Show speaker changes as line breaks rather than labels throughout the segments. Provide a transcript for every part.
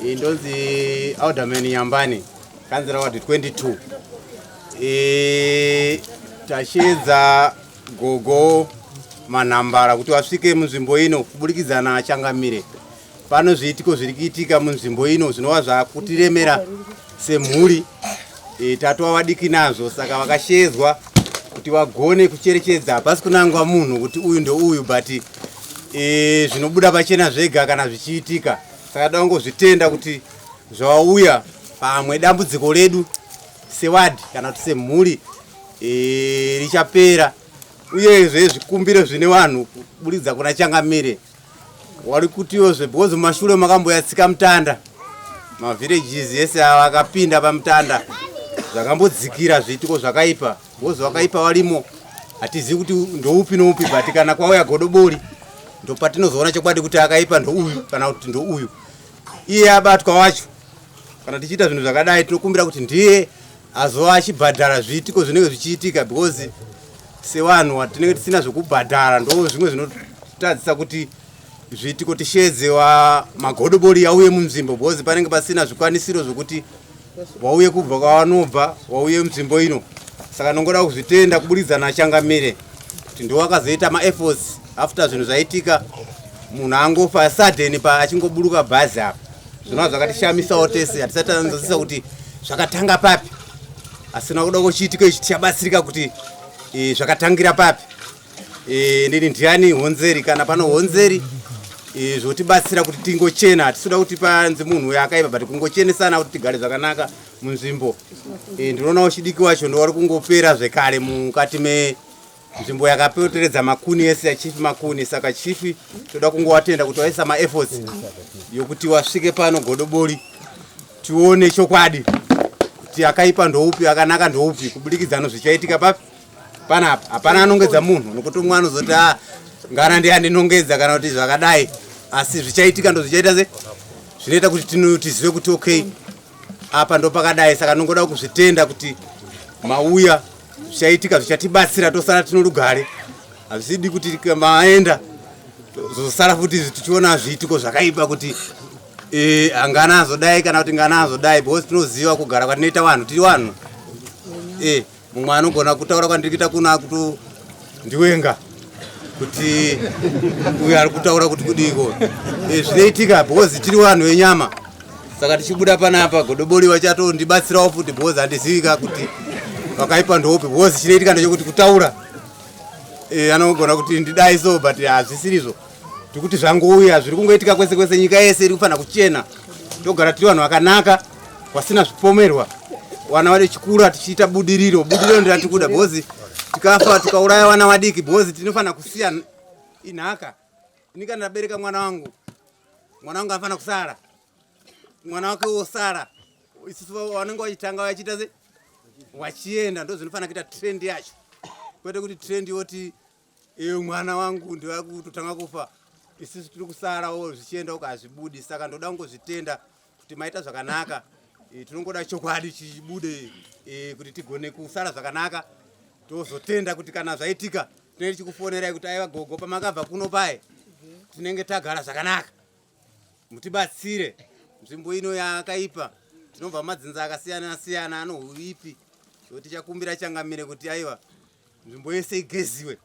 Indonzi Alderman Nyambani kanzira ward 22 tashedza gogo manhambara kuti wasvike munzvimbo ino kuburikidza Changamire. Pano zviitiko zviri kuitika munzvimbo ino zvinova zvakutiremera semhuri. Tatova vadiki nazvo, saka vakashedzwa kuti vagone kucherechedza pasi kunangwa munhu kuti uyu ndouyu, but zvinobuda pachena zvega kana zvichiitika. Saka dangozvitenda kuti zvauya pamwe dambudziko redu sewadi kana kuti semhuri richapera. Uyezve zvikumbiro zvine vanhu kuburikidza kuna Changamire wari kutiyozve because mumashure makamboyatsika mutanda, mavillages ese avakapinda pamutanda, zvakambodzikira zviitiko zvakaipa. Because vakaipa varimo, hatizivi kuti ndoupi noupi, but kana kwauya godobori ndopatinozoona chokwadi kuti akaipa ndouyu kana kuti ndouyu. Iye abatwa wacho kana tichiita zvinhu zvakadai tinokumbira kuti ndiye azova achibhadhara zviitiko zvinenge zvichiitika, because sevanhu tinenge tisina zvekubhadhara ndo zvimwe zvinotadzisa kuti zviitiko tishedze magodobori auye munzvimbo, because panenge pasina zvikwanisiro zvokuti wauye kubva kwavanobva wauye munzvimbo ino. Saka nongoda kuzvitenda kuburikidza naChangamire kuti ndo wakazoita maefforts after zvinhu zvaitika. Munhu angofa sudden achingoburuka bhazi apa, zvinova zvakatishamisawo tese. Hatisati tanzwisisa kuti zvakatanga papi, asina kuda kuchiitiko ichi tichabatsirika kuti zvakatangira papi. Ndini ndiani honzeri, kana pano honzeri zvotibatsira kuti tingochena. Hatisuda kuti panze munhu yakaipa, but kungochenesana kuti tigare zvakanaka munzvimbo. Ndinoona chidiki wacho ndo wari kungopera zvekare mukati menzvimbo yakapoteredza makuni ese yachief makuni. Saka chief toda kungowatenda kuti waisa maefforts yokuti wasvike pano godobori tione chokwadi kuti akaipa ndoupi akanaka ndoupi kubudikidza nezvichaitika papi panapa. Hapana anongedza munhu nokuti umwe anozoti ngana ndiye andinongedza kana kuti zvakadai, asi zvichaitika ndo zvichaita se zvinoita kuti tizive kuti okay apa ndo pakadai. Saka nongoda kuzvitenda kuti mauya zvichaitika zvichatibatsira tosara tino rugare. Hazvidi kuti maenda zosara futi tichiona zviitiko zvakaipa kuti angana azodai kana kuti ngana azodai, because tinoziva kugara kwatinoita vanhu tiri vanhu. Mumwe anogona kutaura kwandiri kuita kuna kuti ndiwenga kuti uyu ari kutaura kuti kudiko. Zvinoitika because tiri vanhu venyama. Saka tichibuda panapa godobori vachatondibatsirawo futi, because handizivika kuti vakaipa ndoupi, because chinoitika ndechekuti kutaura anogona kuti ndidai so, but hazvisirizvo. Tikuti zvangouya zviri kungoitika kwese kwese, nyika yese iri kufanira kuchena, togara tiri vanhu vakanaka vasina zvipomerwa. Vana vade chikura tichiita budiriro ndatikuda, because tikafa tikauraya vana vadiki, because tinofanira kusiya inhaka. Ini kana ndabereka mwana wangu afana kusara, mwana wake osara, isusu vanenge vachitanga vachiita se wachienda. Ndo zvinofanira kuita trend yacho, kwete kuti trend yoti mwana wangu ndiwa kutotanga kufa isusu tiri kusarawo zvichienda uko hazvibudi. Saka ndoda kungozvitenda kuti maita zvakanaka. Tinongoda chokwadi chibude kuti tigone kusara zvakanaka. Tozotenda kuti kana zvaitika tinenge tichikufonerai kuti aiwa gogo pamakabva kuno paye tinenge tagara zvakanaka, mutibatsire. Nzvimbo ino yakaipa, tinobva madzinza akasiyana siyana anohuipi, so tichakumbira Changamire kuti aiwa nzvimbo yese igeziwe.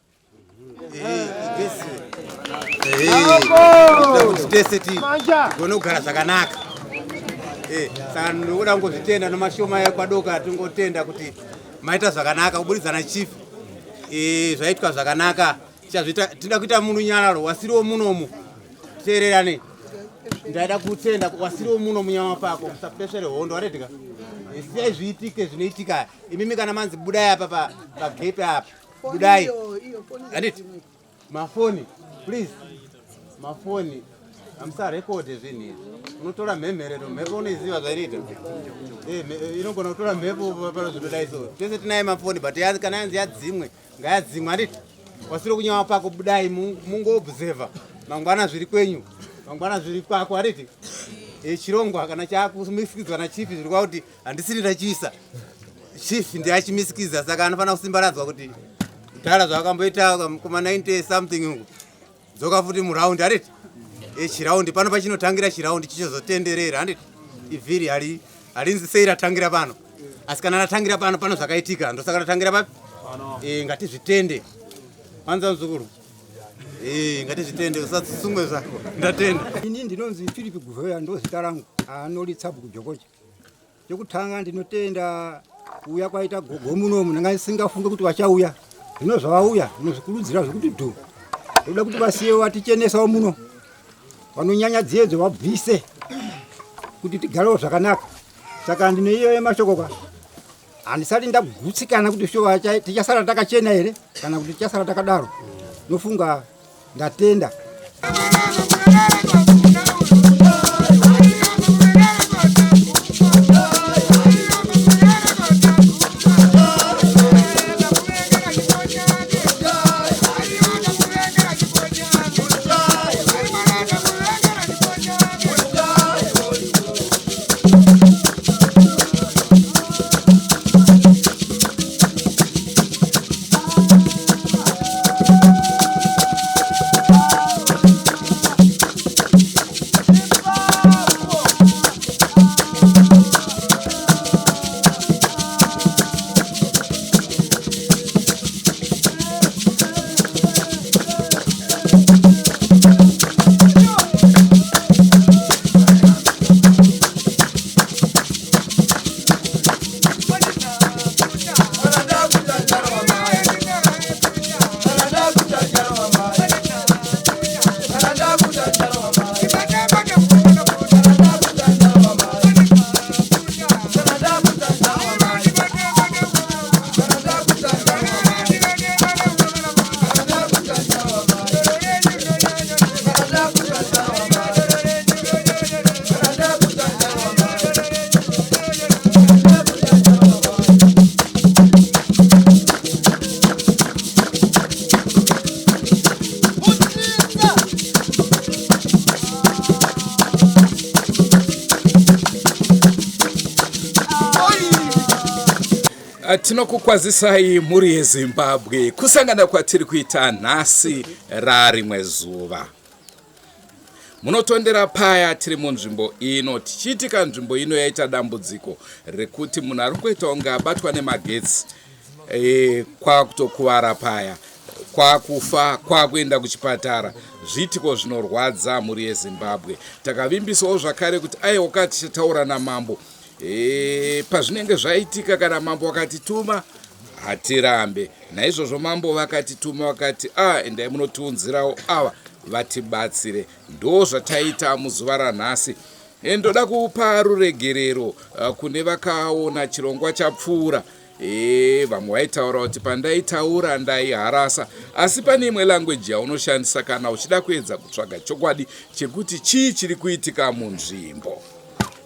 Kuti tese tigone kugara zvakanaka. Saka ndinoda kungozvitenda nomashoma ekwadoka tingotenda kuti maita zvakanaka kuburikidza nachief. Zvaitwa zvakanaka. Tida kuita munhu nyararo wasiriwo munomu. Teererane, ndaida kutenda wasiriwo muno munyama pako usapeshere hondo waredika. Siyai zviitike zvinoitika. Imimi kana manzi budai apa pagate apa, budai. Anditi mafoni please, mafoni amsa record zvinhu. Unotora mhemherero, mhepo unoziva zvairiita. Inogona kutora mhepo pano zvinodai so. Tese tinaye mafoni, but kana yanzi yadzimwe ngayadzimwe. Anditi wasiro kunyama pako budai mungoobserva mangwana zviri kwenyu, mangwana zviri kwako. Anditi chirongwa kana chakumisikidzwa nachief zviri kwakuti handisiri ndachiisa chief ndiye achimisikiza. Saka anofanira kusimbaradzwa kuti kudhara zvakamboita kuma 90 something dzoka futi muraundi. Anditi chiraundi pano pachinotangira chiraundi chichozotenderera handiti ivhiri harinziseira tangira pano asi kana natangira pano zvakaitika ndosaka natangira papi ngatizvitende manza muzukuru ngatizvitende usasungwe zvako ndatenda.
Ini ndinonzi Philip Guveya ndo zita rangu anolitsabu kujokocha chekutanga ndinotenda kuuya kwaita gogo munomu nanga singafunge kuti vachauya zvino zvavauya ndinozvikurudzira zvekuti dhu toda kuti vasiye vatichenesa muno vanonyanya dzedzo vabvise kuti tigarewo zvakanaka saka ndinoiyo yemashokoka handisati ndagutsikana kuti shuwa tichasara takachena here kana kuti tichasara takadaro nofunga ndatenda.
Tinokukwazisai muri yeZimbabwe kusangana kwatiri kuita nhasi rarimwe zuva. Munotondera paya tiri munzvimbo ino tichiitika nzvimbo ino yaita dambudziko rekuti munhu ari kuita kunge abatwa nemagetsi kwakutokuvara paya kwakufa kwakuenda kuchipatara zviitiko zvinorwadza muri yeZimbabwe. Takavimbisawo zvakare kuti aiwa tichitaura namambo pazvinenge zvaitika kana mambo vakatituma hatirambe. Naizvozvo mambo vakatituma vakati endai munotiunzirawo ava vatibatsire. Ndo zvataita muzuva ranhasi. Ndoda kupa ruregerero kune vakaona chirongwa chapfuura. Vamwe vaitaura kuti pandaitaura ndaiharasa, asi pane imwe language yaunoshandisa kana uchida kuedza kutsvaga chokwadi chekuti chii chiri kuitika munzvimbo.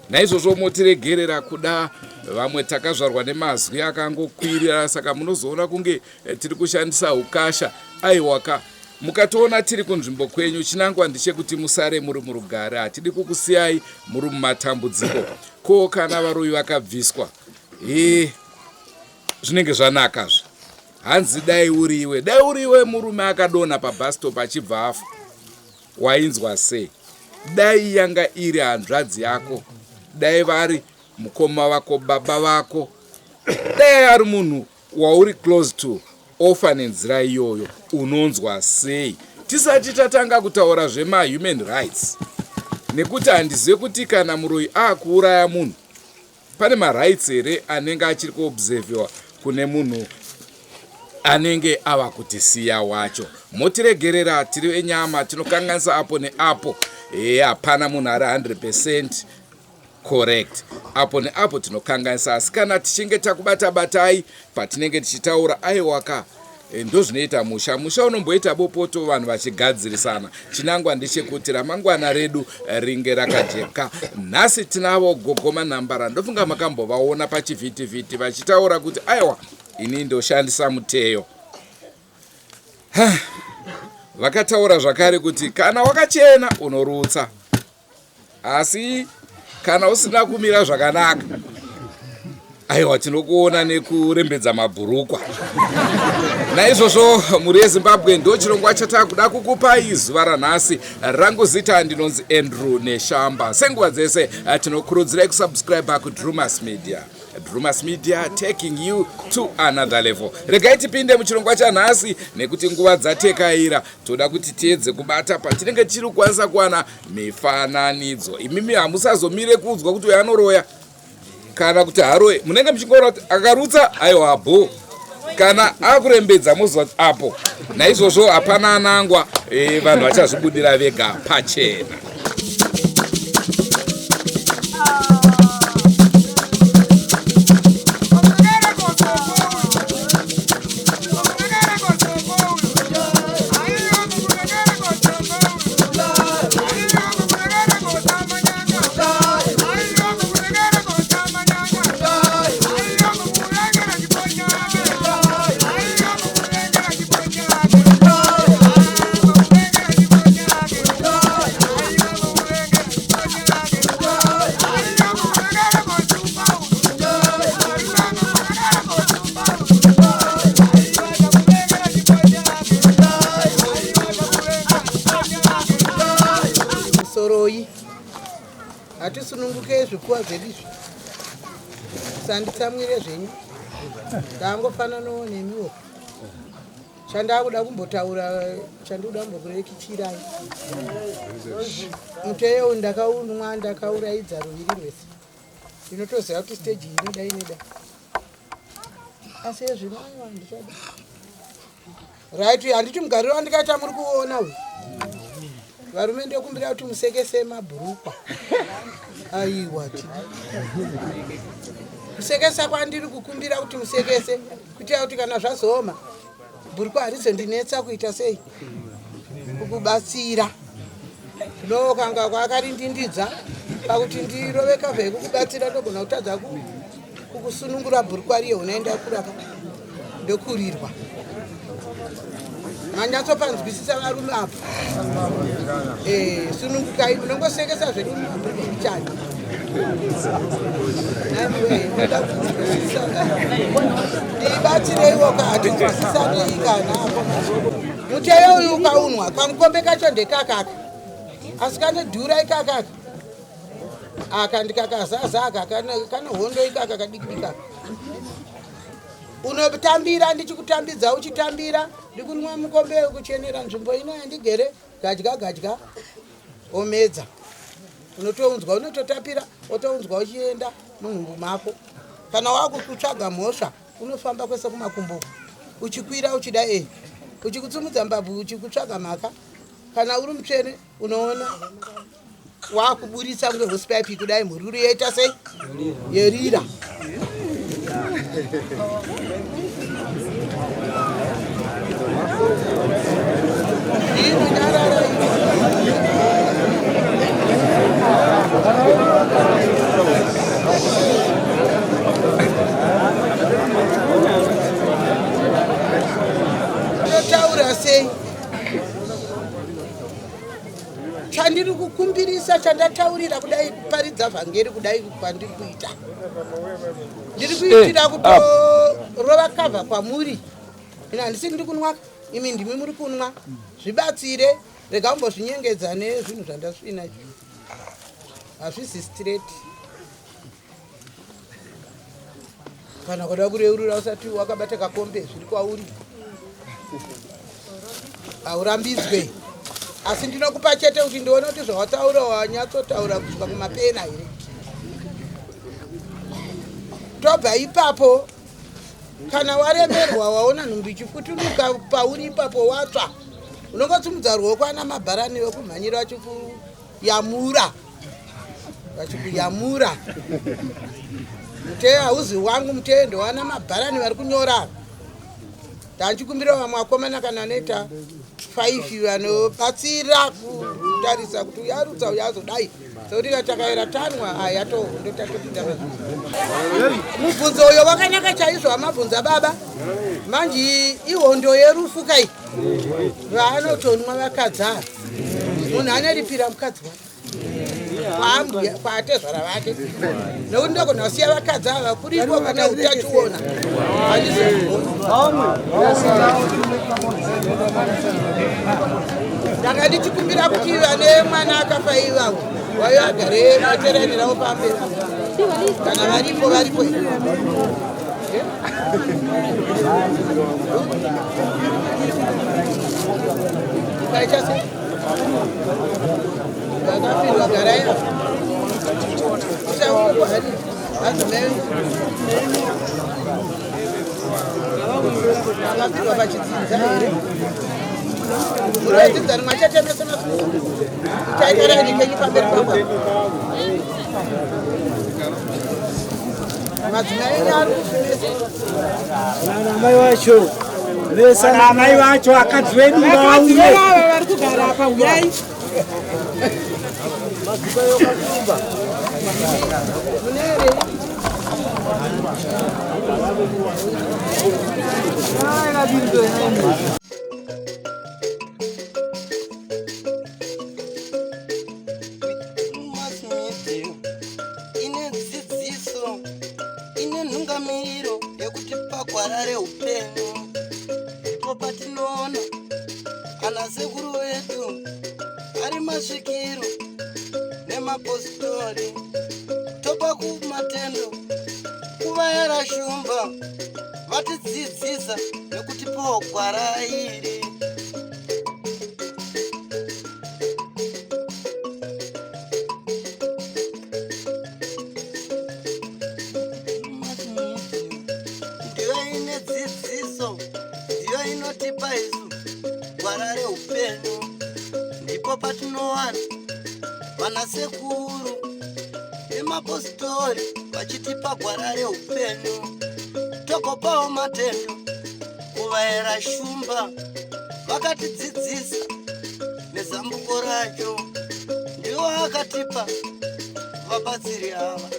Naizvozvo motiregerera kuda vamwe takazvarwa nemazwi akangokwirira, saka munozoona kunge tiri kushandisa ukasha. Aiwaka mukatoona tiri kunzvimbo kwenyu, chinangwa ndechekuti musare muri murugare, hatidi kukusiyai muri mumatambudziko. Ko kana varoyi vakabviswa zvinenge zvanakazve. Hanzi dai uriwe murume akadonha pabhastop achibva afa, wainzwa sei? Dai yanga iri hanzvadzi yako, dai vari mukoma wako, baba vako, dai ari munhu wauri close to ofa nenzira iyoyo, unonzwa sei? Tisati tatanga kutaura zvema-human rights, nekuti handizive kuti kana muroyi akuuraya munhu pane marights here anenge achiri kuobserviwa kune munhu anenge ava kutisiya wacho. Motiregerera tiri venyama, tinokanganisa apo neapo. Hapana munhu ari 100% correct. Apo neapo tinokanganisa, asi kana tichinge takubata-batai patinenge tichitaura aiwaka ndo zvinoita musha unomboita bopoto vanhu vachigadzirisana. Chinangwa ndechekuti ramangwana redu ringe rakajeka. Nhasi tinavo GOGO MANHAMBARA, ndofunga makambovaona pachivhitivhiti vachitaura kuti aiwa ini ndoshandisa Muteyo. Vakataura zvakare kuti kana wakachena unorutsa, asi kana usina kumira zvakanaka aiwa tinokuona nekurembedza mabhurukwa. Naizvozvo muri yeZimbabwe ndo chirongwa chatakuda kukupai zuva ranhasi. Rangu zita ndinonzi Andrew Neshamba. Senguva dzese tinokurudzirai kusubscribe kuDrewmas Media. Drewmas Media taking you to another level. Regai tipinde muchirongwa chanhasi nekuti nguva dzatekaira. Toda kuti tiedze kubata patinenge tiri kukwanisa kuwana mifananidzo. Imimi hamusazomire kuudzwa kuti anoroya kana kuti haroe. Munenge muchingora kuti akarutsa aiwa abo kana akurembedza muzwa apo. Naizvozvo hapana anangwa, vanhu vachazvibudira vega pachena.
Hatisununguke zvikuwa zvedu izvi. Sanditsamwire zvenyu. Ndangofananawo nemiwo. Chandakuda kumbotaura, chandoda kumbokurekichirai. Muteyo ndakaunwa ndakauraidza ruviri rwese. Ndinotoziva kuti stage inoda inoda. Asi zvino aiwa ndichada. Right, handiti mugariro wandikaita muri kuona uyu. Varume ndokumbira kuti musekese mabhurukwa. Aiwa kusekesa kwandiri kukumbira kuti musekese kuitira kuti kana zvazoma bhurukwa harizondinetsa kuita sei kukubatsira. Ndokanga kwakarindindidza pakuti ndirove kavhe kukubatsira ndogona kutadza kukusunungura bhurukwa riye unaenda kurapa ndokurirwa. Manyatsopanzwisisa varume apo. Sunungukai munongosekesa zvedu chani. Ndibatsireiwo katinzwisisani kana. Muteyo uyu ukaunwa kamukombe kacho ndekakaka. Asi kanodhura ikakaka. Aka ndikakazaza aka kana hondo ikaka kadikidika. Unotambira ndichikutambidza uchitambira ndikunwa mukombe wekuchenera nzvimbo ino yandigere gadya omedza. Unotounzwa unototapira otounzwa uchienda munhumbu mako. Kana wakutsvaga mhosva unofamba kwese kumakumbo uchikwira uchida uchikutsumudza mbabvu uchikutsvaga mhaka. Kana uri mutsvene unoona wakuburitsa kunge hosipipe kudai mhururu yoita sei yerira. Taura sei chandiri kukumbirisa chandataurira kudai paridza vhangeri kudai kwandiri kuita. Ndiri kuitira kutorova kavha kwamuri. Ina handisi ndiri kunwa, imi ndimi muri kunwa. Zvibatsire, rega kumbozvinyengedza nezvinhu zvandasvina. Hazvisi straight. Kana kuda kureurura usati wakabata kakombe zviri kwauri. Haurambidzwe. Asi ndinokupa chete kuti ndione kuti zvawataura wanyatsotaura kusvika kumapena here. Tobva ipapo kana waremerwa waona nhumbu ichifuturuka pauri ipapo watsva unongotsumudza ruoko ana mabharani wekumhanyira vachikuyamura. Muteyo hauzi wangu, muteyo ndowana mabharani vari kunyora. Tanchikumbira vamwe vakomana kana neta 5 vanobatsira kutarisa kuti uyarutsa uyazodai. Sekuti takaira tanwa ndotatoita. Mubvunzo uyo wakanaka chaizvo wamabvunza baba. Manje ihondo yerufu kai. Vaanotonwa vakadzara. Munhu aneripira mukadzi wake. kwatezvara vake nekuti ndokunosiya vakadzi ava kuripo vane utachiona ndanga ndichikumbira kuti vane mwana akafa ivavo wayo agare materanirawo pamberi kana varipo kaichase akapindwa garaya usakukwari adzimai akapindwa pachidzinza here uradzidza rimwe achatemesana ichaitarainikenyi pamberi pamba madzimai ari
mai wacho vesana mai vacho akadzi vedu vauye
vari kugara apa uyai
ine dzidziso ine nhungamiriro yekuti pagwara reupenyu ndipo patinoona ana sekuru vedu ari masvikiro nemapositori topa kumatendo kuvayara shumba vatidzidzisa nekutipawo gwara iri ndiyo ine dzidziso ndiyo inotipa isu gwara reupenyu ndipo patinowana vanasekuru nemapositori vachitipa gwara reupenyu togopawo matendo kuvayera shumba vakatidzidzisa nezambuko racho ndiwo akatipa vabatsiri ava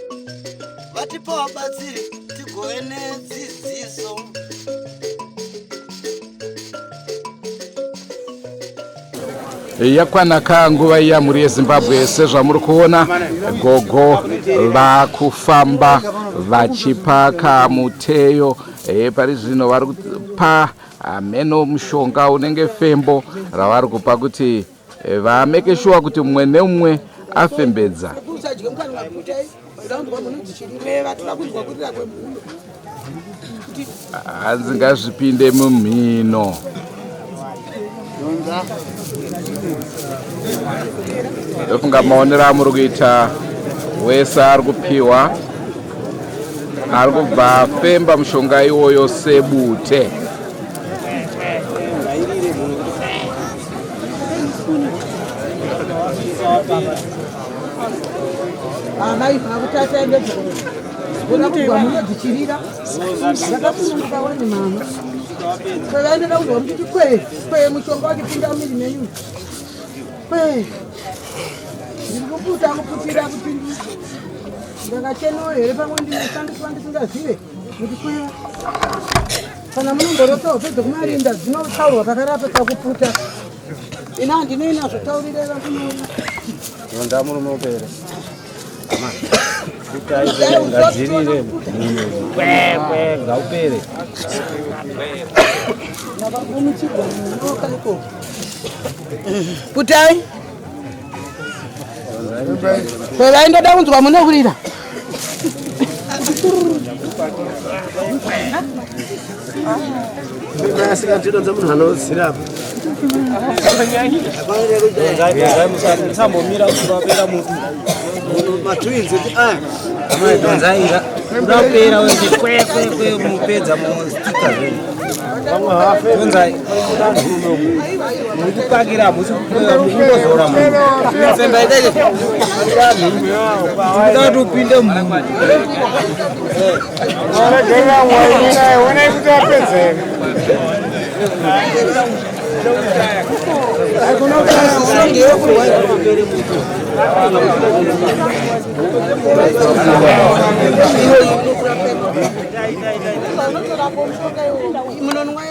vatipa vabatsiri tigove nedzidziso
yakwanaka nguva iya muri yeZimbabwe sezvamuri kuona gogo vakufamba vachipaka muteyo pari zvino vari kupa meno mushonga unenge fembo ravari kupa kuti vameke sure kuti mumwe nemumwe afembedza hanzi ngazvipinde mumhino ndofunga maonero amuri kuita wese ari kupiwa ari kubva afemba mushonga iwoyo sebute
amai vakutataende kuna kubva munodzichirira zvakasununguka wani mama kwavaenera kuzwa kuti kwee mushonga wachipinda mumiri menyu kwee ndiri kuputa kuputira kupindusa ndakachenowo here pamwe ndinoshandiswa ndisingazive kuti kwee kana munongorotawo pedza kumarinda dzinotaurwa pakarapa pakuputa ina handinoina zvotaurira vakunoona
ndamurume upere ngadzirire kwekwe ngaupere
putai kwavaindoda kunzwa munokurira
asikatidonza munhu anodzirapa musambomira kuti vapera mutu matwinzi kuti amaidonzaira udapera wende kwekwe mupedza mustika zvenu donzai mukupakira hamusi kungozora munhu fembaidai udati upinde mumhu
Munonwa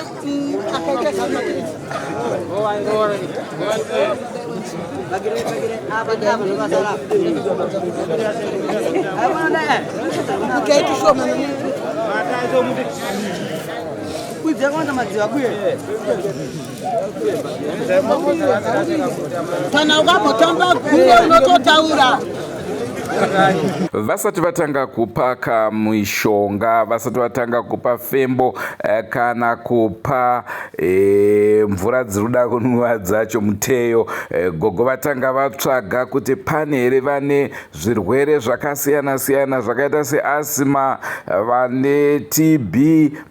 Vasati vatanga kupa mishonga, vasati vatanga kupa fembo kana kupa mvura dzinoda kunwiwa dzacho Muteyo, gogo vatanga vatsvaga kuti pane here vane zvirwere zvakasiyana siyana zvakaita seasima, vane TB,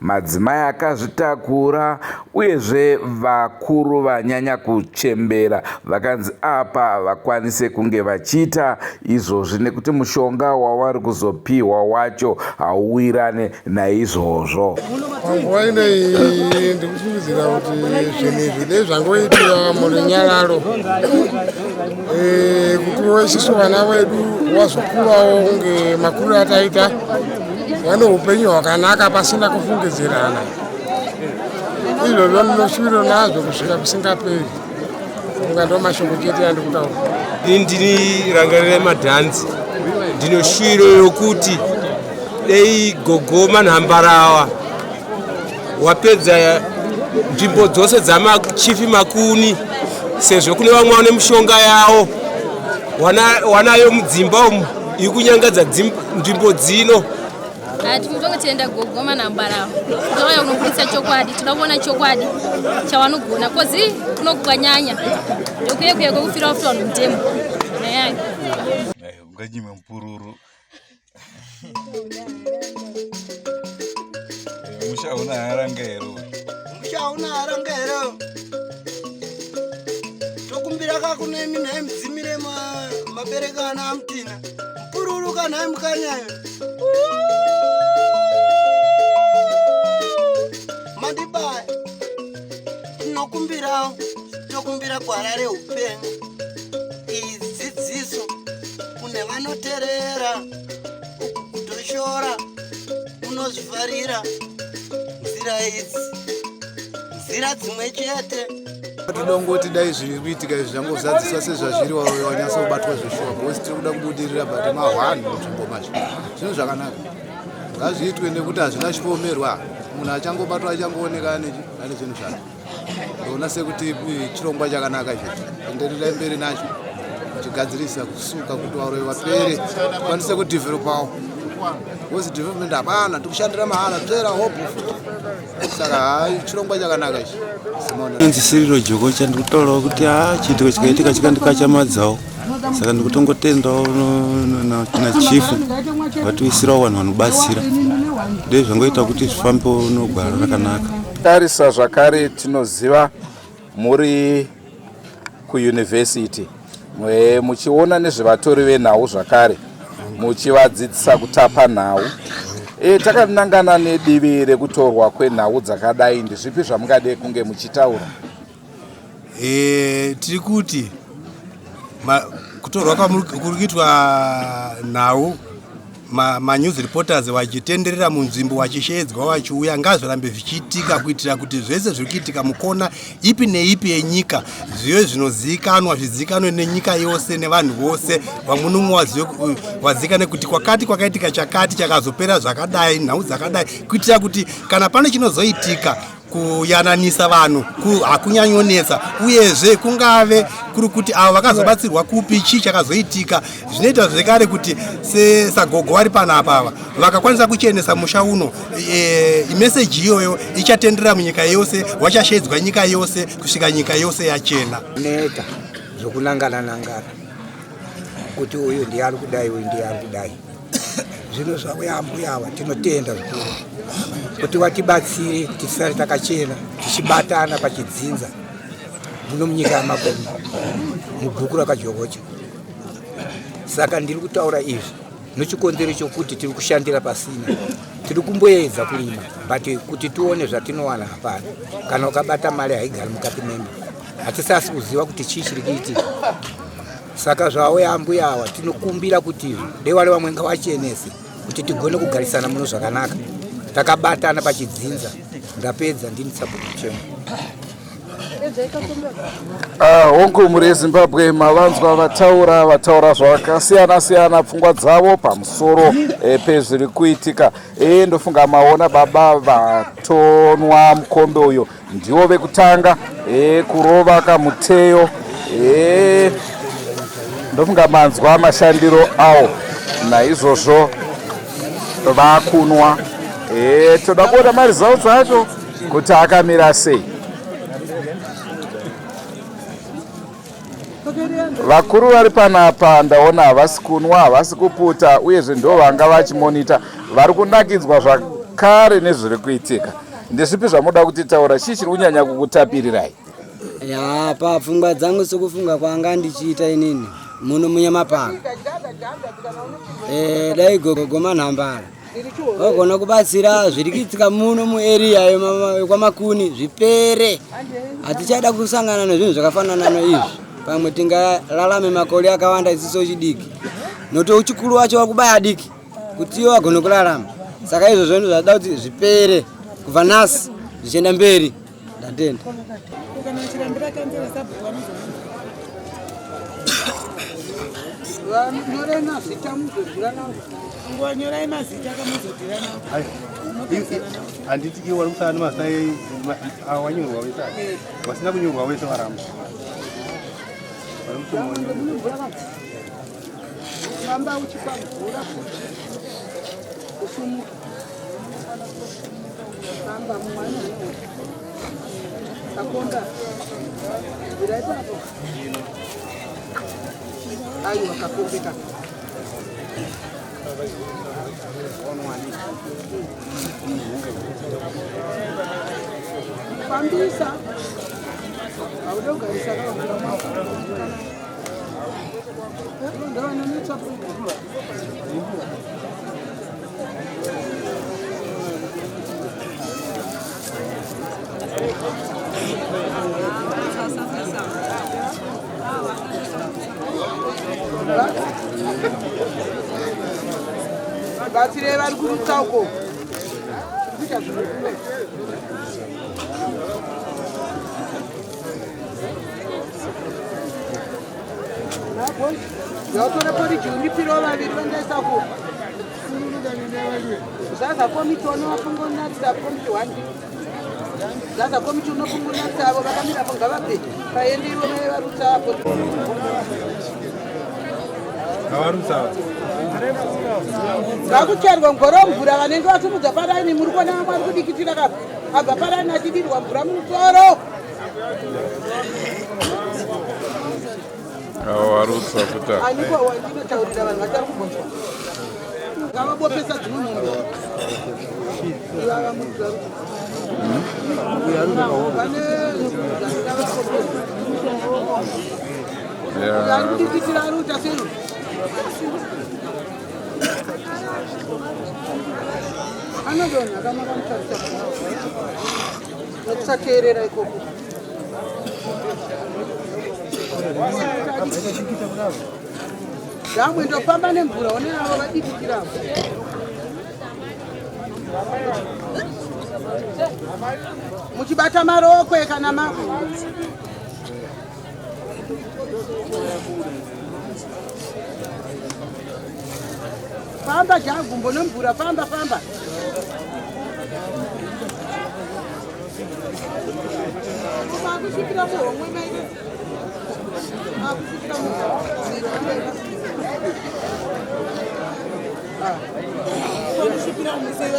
madzimai akazvitakura uyezve vakuru vanyanya kuchembera. Vakanzi apa vakwanise kunge vachiita izvozvi nekuti mushonga wavari kuzopiwa wacho hauwirane naizvozvo.
Panguva ineyi ndikufungidzira kuti zvinhu izvi nezvangoitika murunyararo kuti isusu vana vedu vazokurawo kunge makuru ataita vane upenyu hwakanaka pasina kufungidzirana. Izvozvo ndinoshuviro nazvo kusvika kusingaperi. Kunga ndo mashoko chete andikutaura.
Ndini rangarira madhanzi ndinoshuviro yokuti dei gogo manhambara wapedza nzvimbo dzose dzamachifi makuni, sezvo kune vamwe vane mishonga yawo wanayo mudzimba umu iri kunyangadza nzvimbo dzino.
Timutongotienda gogo manhambara tinoya kunobudisa chokwadi, tinoda kuona chokwadi chawanogona kozi kunokukanyanya ndokuyekuya kwekufira wafuta vanhu mutemo nayayo
unganyime mpururu mushauna harangero
tokumbira kakunemi naye mdzimire maberekana amutina mpururu kana mukanyayo mandibaya tokumbira gwara reupenyu idzidziso kune vanoteerera kutoshora unozvivharira nzira idzi nzira dzimwe chete.
Tinongoti dai zviri kuitika izvi zvangozadziswa sezvazviri wanyatsobatwa zveshuwa because tiri kuda kubudirira but mahwani munzvimbo macho. Zvinhu zvakanaka ngazviitwe nekuti hazvina chipomerwa, munhu achangobatwa achangooneka ane chinhu chake. Ndona sekuti chirongwa chakanaka ichi, endererai mberi nacho kuchigadzirisa kusuka kuti Varoyi vapere tikwanise kudhivhelopawo because development hapana, tikushandira mahala tsvera hope futi. Saka hai chirongwa chakanaka ichi.
Ndisiriro jogo chandikutaurawo kuti chiitiko chikaitika chikandikachamadzawo, saka ndikutongotendawo na chifu vatiisirawo vanhu vanobatsira ndezvangoita kuti zvifambewo nogwara rakanaka.
Tarisa zvakare tinoziva muri kuyunivhesiti muchiona nezvevatori venhau zvakare muchivadzidzisa kutapa nhau. Takanangana nedivi rekutorwa kwenhau dzakadai, ndezvipi zvamungade kunge muchitaura?
Tiri kuti kutorwa kuri kuitwa nhau, news reporters vachitenderera munzvimbo vachishedzwa vachiuya ngazvirambe zvichiitika kuitira kuti zvese zviri kuitika mukona ipi neipi yenyika zvive zvinozivikanwa, zvizivikanwe nenyika yose nevanhu vose. Vamwe nomwe vazivikane kuti kwakati kwakaitika chakati chakazopera zvakadai, nhau dzakadai, kuitira kuti kana pane chinozoitika kuyananisa vanhu hakunyanyonetsa, uyezve kungave kuri kuti avo vakazobatsirwa kupi chii chakazoitika. Zvinoita zvekare kuti sesagogo vari panapa ava vakakwanisa kuchenesa musha uno, meseji iyoyo ichatenderera munyika yose, wachashedzwa nyika yose kusvika nyika yose yachena.
Neta zvokunangana kuti uyu ndiye ari kudai, uyu ndiye ari kudai. Zvino zvavo yambuyava tinotenda zvikuru kuti watibatsire tisare takachena tichibatana pachidzinza muno munyika yamakomo mubhuku rakajogocha. Saka ndiri kutaura izvi nochikonzero chokuti tiri kushandira pasina, tiri kumboedza kurima but kuti tione zvatinowana hapana. Kana ukabata mari haigari mukati memba, hatisasi kuziva kuti chii chiri kuitika. Saka zvavo yambuyava tinokumbira kuti dei vari vamwe ngavachenese kuti tigone kugarisana muno zvakanaka takabatana pachidzinza ndapedza ndini sabhuku chemo.
Hongu muri Zimbabwe mavanzwa vataura zvakasiyana pfungwa dzavo pamusoro pezviri kuitika. Ndofunga maona baba vatonwa mukombe uyo ndivo vekutanga kurova kamuteyo. Ndofunga manzwa mashandiro awo naizvozvo vakunwa. Toda kuona marizauti acho kuti akamira sei. Vakuru vari panapa ndaona havasi kunwa, havasi kuputa, uyezve ndo vanga vachimonita. Vari kunakidzwa zvakare nezviri kuitika. Ndezvipi zvamuda kuti taura, chii chiri kunyanya kukutapirirai?
Ya papfungwa dzangu sokufunga kwanga ndichiita inini muno munyamapaka. Dai gogo manhambara ogona kubatsira zviri kuitika muno muarea yeKwaMakuni zvipere. Hatichada kusangana nezvinhu zvakafanana naizvi. Pamwe tingararame makore akawanda isiso chidiki. Noto uchikuru wacho wakubaya diki kuti iwo agone kurarama. Saka izvozvo zvinoda kuti zvipere kubva nhasi zvichienda mberi. Ndatenda.
Handiti iwe musana masai awanyorwa wese wasina kunyorwa wese waramba.
Mamba uchipambura kusumuka mamba mwana akonda biraipa hapo ayo wakakombeka pambisa audoga isaka batsire vari kurutsa uko kuita zvinhu yautore porijuni piro vaviri vandaisa ku zaza komiti wanovapungonatisa komiti 1 zaza komiti unopungonatisa avo vakamira po ngavape paendiro varutsa apo ngakucherwa ngoro mvura vanenge vatumudza parani muri kuona vamwe vari kudikitira kapo abva parani achidirwa mvura mumusoro
warutsa kuta
aniko wandinotaurira vanhu vatari kubvunzwa ngavabopesa dzimwe mhombe ivava mudza vane ari kudikitira ari kuita seno anodonha akanaka mutarisa nokusateerera ikoko damwe ndofamba nemvura one avo vadikikiravo muchibata marokwe kana mako famba jagumbo nemvura famba makusvikira muhomwe maine makusvikira kusvikira musei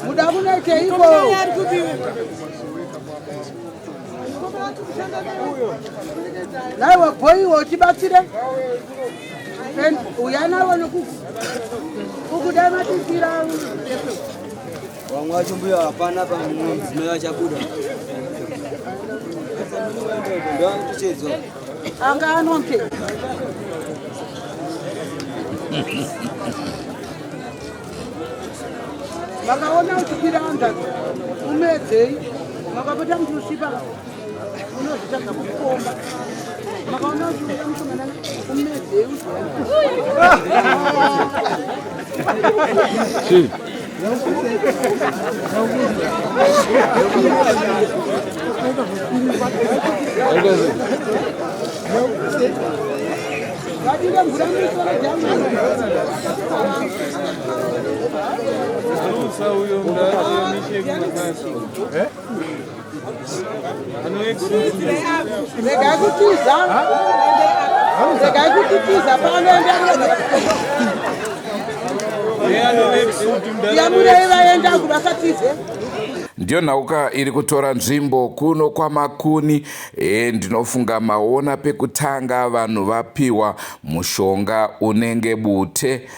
muda kunoite iko naiwe bhoiwe uchibatsire uyanawo nokukudai matikira
Wamwe wacho mbuya hapana pa mudzimai vachabuda. Ndio tuchedzwa.
Anga anonke. Makaona uchipira anda umedzei makapota mtushipa unozvitsvaga kukomba makaona uchiuya mushongana umedzei Gadile mvura misoro jamani.
Rusa huyo ndani
Rega kutiza. Rega kutiza panoenda. Yamure vaenda kubasatize.
Ndio nhauka iri kutora nzvimbo kuno kwamakuni. Ndinofunga maona pekutanga vanhu vapiwa mushonga unenge bute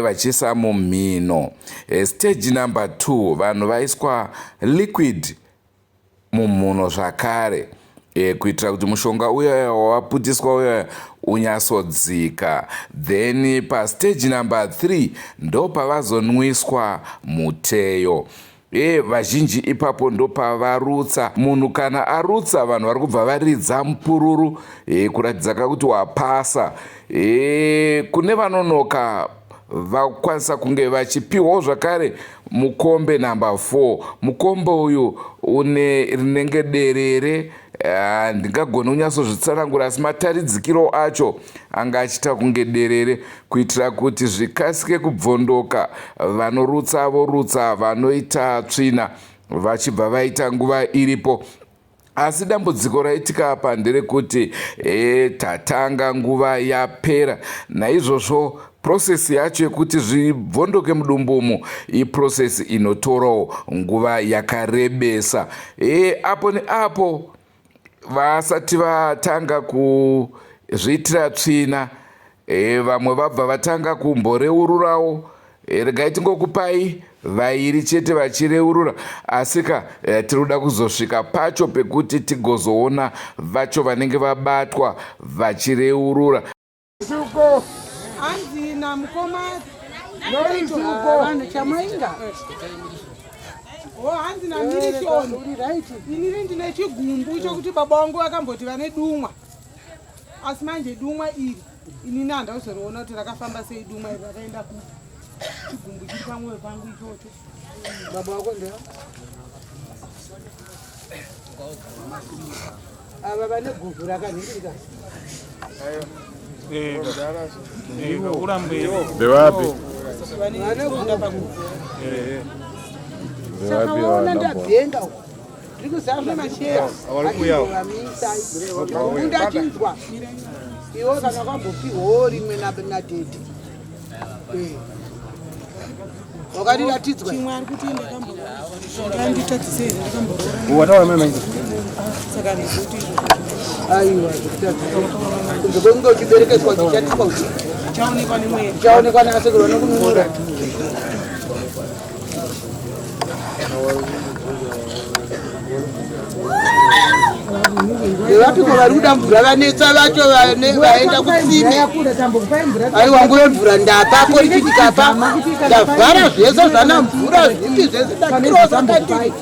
vachisa mumhino. Stage number 2 vanhu vaiswa liquid mumhuno zvakare kuitira kuti mushonga uya waputiswa uya unyatsodzika. Then pastage number 3 ndo pavazonwiswa muteyo. Vazhinji ipapo ndo pavarutsa. Munhu kana arutsa vanhu vari kubva varidza mupururu kuratidza kuti wapasa. Kune vanonoka vakwanisa kunge vachipiwawo zvakare mukombe number 4. Mukombe uyu rinenge derere. Ndingagona kunyatsozvitsanangura asi mataridzikiro acho anga achita kunge derere kuitira kuti zvikasike kubvondoka. Vanorutsa vorutsa, vanoita tsvina vachibva vaita nguva iripo. Asi dambudziko raitika apa nderekuti tatanga nguva yapera. Naizvozvo process yacho yekuti zvibvondoke mudumbu umu iprocess inotorawo nguva yakarebesa. Apo neapo vasati vatanga kuzviitira tsvina, vamwe vabva vatanga kumboreururawo. Regai tingokupai vairi chete vachireurura, asika tiroda kuzosvika pacho pekuti tigozoona vacho vanenge vabatwa vachireurura.
Zuko anzina mukoma noituko vanhu chamainga. Hanzi na milishoni uri right. Inini ndine chigumbu chokuti baba wangu akamboti vane dumwa. Asi manje dumwa iri. Inini handauzoona kuti rakafamba sei dumwa iri rakaenda ku chigumbu chiri pamwoyo pangu ichocho. Baba wako ndio? Ava vane guvhu rakanhirika.
urambe
Bewapi?
Vane guvhu paguvhu. Saka waona ndabhenda uko. Ndiri kuzama masheya. Achizovamisa. Unda achinzwa. Iwo kana kwambopiwawo rimwe nadete. Wakati ratidzwa. Chimwe ari kuti ndakambotadzisei ndakamborora.
Wataura mema hizo.
Saka ndikuti aiwa ndikuti uchiberekeswa chichatiswa uchi. Chaonekwa nemweya. Chaonekwa nasekuru nokununura. Vapiko vari kuda mvura vanetsa vacho vaenda kutsime. Aiwa nguve mvura ndapa poriti ndikapa ndavhara zvese zvana mvura zvipi zvese ndakirosa ndati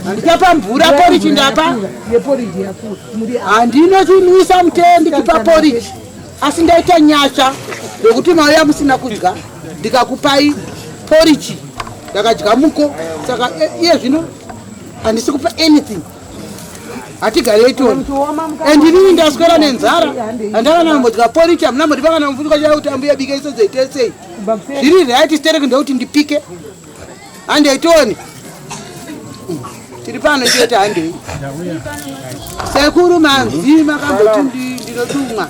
handikapa mvura poriti ndapa handino chinwisa Muteyo ndichipa poriti asi ndaita nyasha yokuti mauya musina kudya ndikakupai poriti ndakadya muko. Saka iye zvino handisi kupa anything. Hatigarei toni. Ndinini ndaswera nenzara. Handava nambodya poriti hamuna mboti pakana mfuka chaya kuti ambuya bika iso dzeitesei. Zviri right stereke ndauti ndipike. Handei toni. Tiri pano chete handei. Sekuru manzi makamboti ndinodumwa.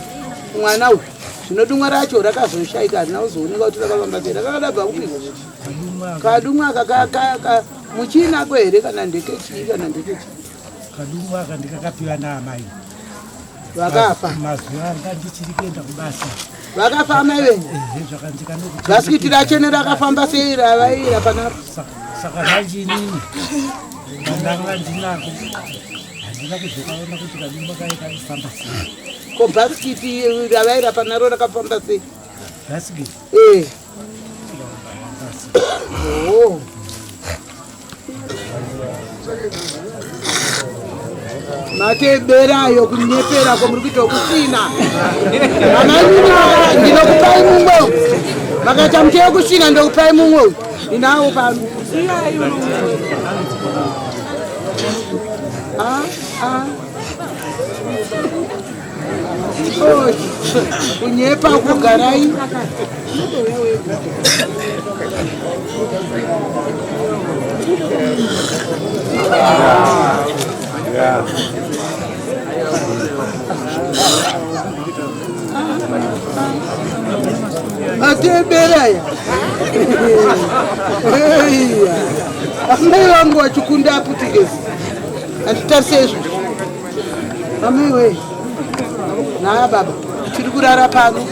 Mwana uyu. Zvinodumwa racho rakazoshaika hazina kuzooneka kuti rakavamba sei. Rakadabva kupika. Kadumwa muchina kwere kana ndekechi kana ndekechi.
Kadumwa akandikakapiwa naamai.
Vakafa.
Mazuva anga ndichiri kuenda kubasa.
Vakafa amai venyu.
Zvakandika nokuti.
Vasikiti rachene rakafamba sei ravaira panapa.
saka zvanjinini ndanga ndinako handina kuzokaona kuti kadimba kaikanifamba sei.
Ko bhasikiti ravaira panaro rakafamba sei?
Bhasikiti?
Oh. Mateberayo kunyepera ko muri kuita kusina. Mama ndinokupai mumwe. Makata Muteyo kusina ndokupai mumwe. Inawo pano. Kunyepa kugarai. Ateberaya. Amai wangu wachukunda aputikezi. Atitasezvo. Amai we. Na baba. Tiri kurara pano.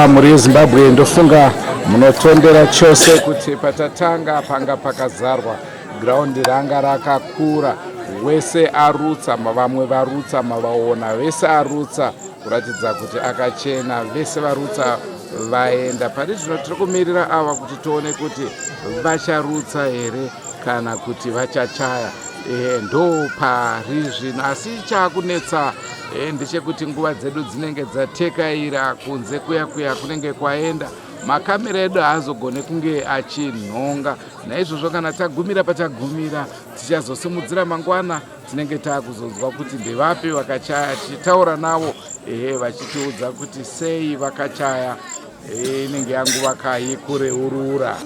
Muri Zimbabwe ndofunga munotondera chose kuti patatanga panga pakazarwa ground ranga rakakura wese arutsa vamwe varutsa mavaona vese arutsa kuratidza kuti akachena vese varutsa vaenda pari zvino tiri kumirira ava kuti tione kuti vacharutsa here kana kuti vachachaya ndo pari zvino asi chakunetsa ndechekuti nguva dzedu dzinenge dzatekaira kunze kuya kunenge kwaenda makamera edu haazogone kunge achinhonga naizvozvo kana tagumira patagumira tichazosimudzira mangwana tinenge taakuzonzwa kuti ndevapi vakachaya tichitaura navo vachitiudza kuti sei vakachaya inenge yangu vakaikureurura.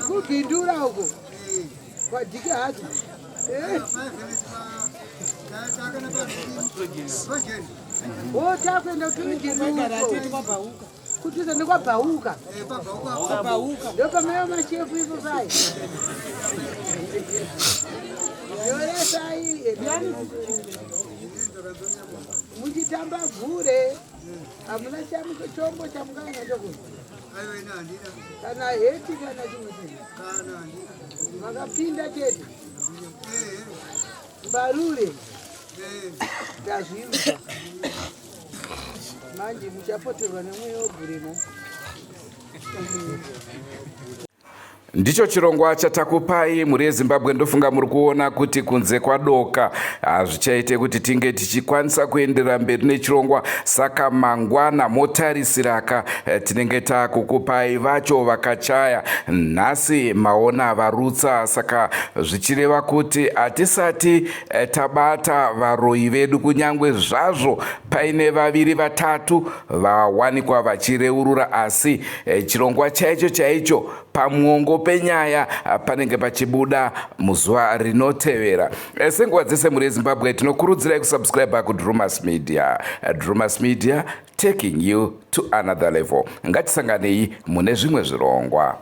Kupindura huko kwa dike hacho takwenda kutiza ndikwabhauka ndo pameo mashefu ipo pai yoresai muchitamba gure hamuna chamuchombo chamunganya chokuti kana heti kana chimwe makapinda chete mbarure ndazviuza manje muchapoterwa nemweya woguremo.
Ndicho chirongwa chatakupai muri Zimbabwe. Ndofunga muri kuona kuti kunze kwadoka hazvichaite kuti tinge tichikwanisa kuenderera mberi nechirongwa, saka mangwana motarisiraka tinenge takukupai vacho vakachaya. Nhasi maona varutsa, saka zvichireva kuti hatisati tabata varoyi vedu, kunyangwe zvazvo paine vaviri vatatu vawanikwa vachireurura, asi chirongwa chaicho pamuongo penyaya panenge pachibuda muzuva rinotevera. Senguva dzese muri Zimbabwe tinokurudzirai kusubscribe kuDrewmas Media. Drewmas Media, taking you to another level. Ngatisanganei mune zvimwe zvirongwa.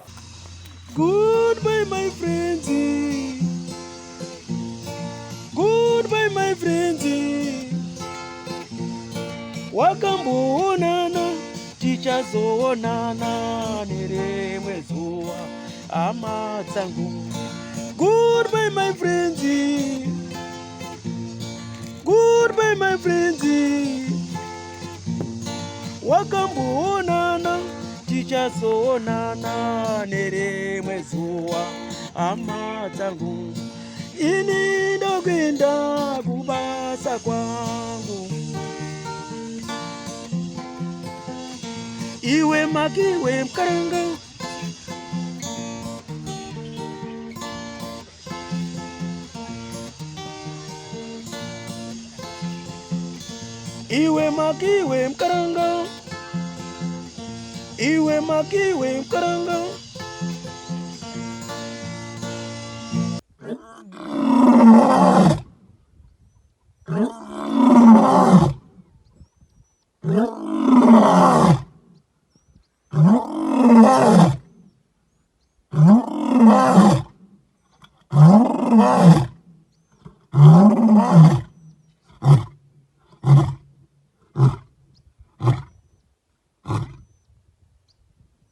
Goodbye my friends. Goodbye my friends. Wakamboonana tichazoonana nerimwe zuva hama dzangu. Goodbye my friends. Goodbye my friends. Wakamboonana tichazoonana nerimwe zuva hama dzangu. Ini ndokuenda kubasa kwangu. Iwe makiwe mkaranga. Iwe makiwe mkaranga. Iwe makiwe mkaranga.
Oh,